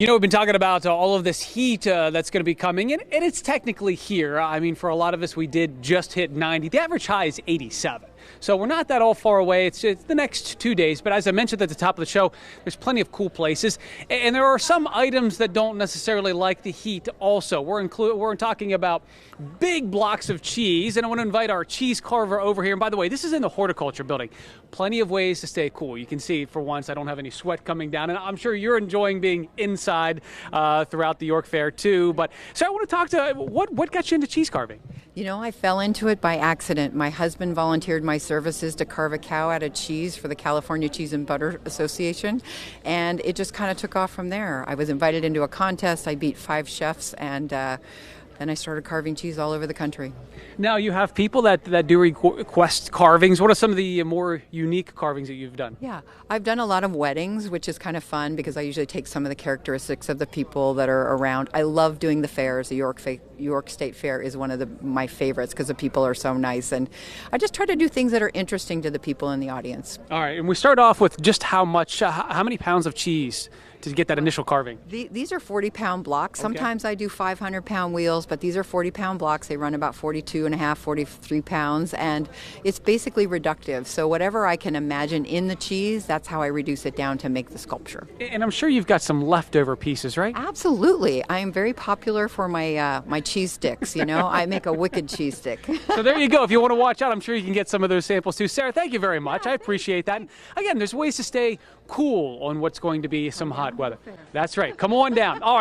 You know, we've been talking about all of this heat that's going to be coming, and it's technically here. I mean, for a lot of us, we did just hit 90. The average high is 87. So we're not that all far away. It's the next 2 days. But as I mentioned at the top of the show, there's plenty of cool places. And there are some items that don't necessarily like the heat also. We're talking about big blocks of cheese. And I want to invite our cheese carver over here. And by the way, this is in the horticulture building. Plenty of ways to stay cool. You can see, for once, I don't have any sweat coming down. And I'm sure you're enjoying being inside throughout the York Fair, too. But so I want to talk to what got you into cheese carving? You know, I fell into it by accident. My husband volunteered my services to carve a cow out of cheese for the California Cheese and Butter Association, and it just kind of took off from there. I was invited into a contest. I beat 5 chefs, and then I started carving cheese all over the country. Now, you have people that do request carvings. What are some of the more unique carvings that you've done? Yeah, I've done a lot of weddings, which is kind of fun because I usually take some of the characteristics of the people that are around. I love doing the fairs. The York State Fair is one of my favorites because the people are so nice. And I just try to do things that are interesting to the people in the audience. All right, and we start off with just how many pounds of cheese to get that initial carving? These are 40-pound blocks. Sometimes I do 500-pound wheels, but these are 40-pound blocks. They run about 42 and a half, 43 pounds, and it's basically reductive. So whatever I can imagine in the cheese, that's how I reduce it down to make the sculpture. And I'm sure you've got some leftover pieces, right? Absolutely. I am very popular for my cheese sticks. You know, I make a wicked cheese stick. So there you go. If you want to watch out, I'm sure you can get some of those samples too. Sarah, thank you very much. I appreciate that. And again, there's ways to stay cool on what's going to be some hot weather. That's right. Come on down. All right.